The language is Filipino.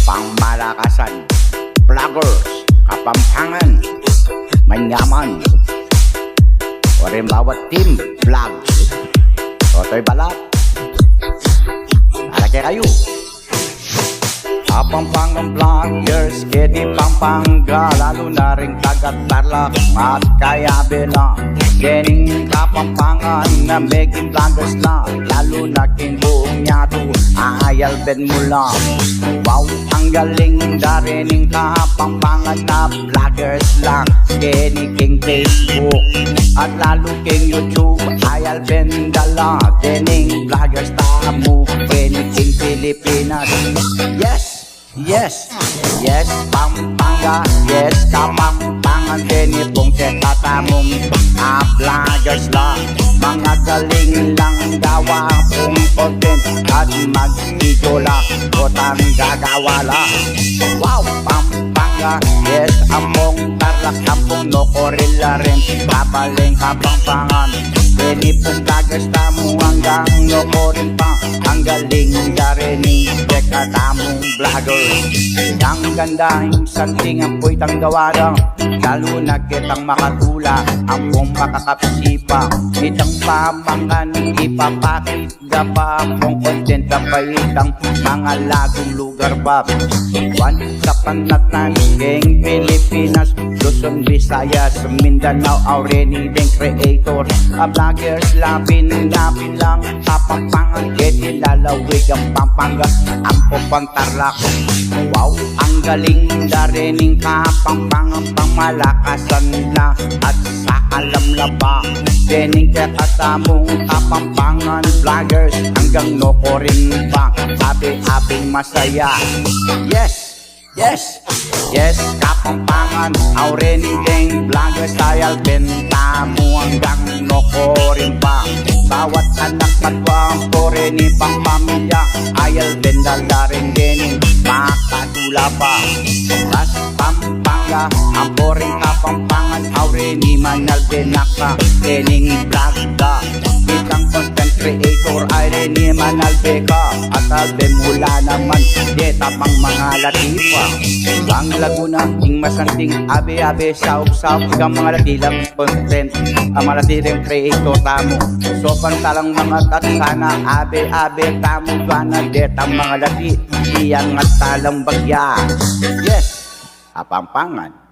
pangmalakasan, vloggers, Kapampangan, manyaman, warim lawat team, vlogs, Totoy Balat, alake kayo. Kapampangan vloggers, kedi Pampanga, lalo na rin taga-Tarlac at Kayabela. Gening Kapampangan na making vloggers na, lalo na king buong nyato, ayal ben mula. Wow, ang galing darining Kapampangan na vloggers lang, geni king Facebook at lalo king YouTube, ayal ben dala. Gening vloggers tamo, geni king Pilipinas. Yes, Pampanga, yes, Kapampangan, geni pong sekatamong vloggers lang. Mga galing lang gawa pong content at mag-video lang o tang gagawa lang. Wow, Pampanga, yes, among Tarlac, ampong Nocorilla rin, kapaling Kapampangan. Geni pong vloggers tamo hanggang Nocorin pa, ang galing garening sekatamong vlogger. Ang ganda, santing ang po'y tanggawada, lalo na kitang makatula, ang pong makakapsipa. Itang pamangan, ipapakit ka pa, pong content ka pa itang mga lagong lugar pa. One sa panatan, king Pilipinas, Luzon, Visayas, Mindanao, already din creator. Vloggers, lapin lang, Kapampangan, kedi lalawig ang Pampanga, ang pang Tarlac. Wow, ang galing darining Kapampangan, pangmalakasan na at sa alam laba. Gening kakatamong Kapampangan vloggers, hanggang Nocorin pa, happy masaya. Yes, Kapampangan, already ding vloggers, ayal benta mo hanggang Nocorin pa. Bawat anak patwang kore ni pang pamilya, ayal benda rin gening makatula pa. Las Pampanga, ang koring Kapampangan, already manal benaka, gening vlogda. Itang content creator, ay ni manal beka, at albe mula naman, deta pang mga latipa. Ang Laguna, ing masanting, abe-abe, saup-saup, kang mga latilang content, ang mga latilang creator tamo. So pantalang mga tatsana, abe-abe, tamo gana, deta mga lati, iyang at talang bagya. Yes, Kapampangan.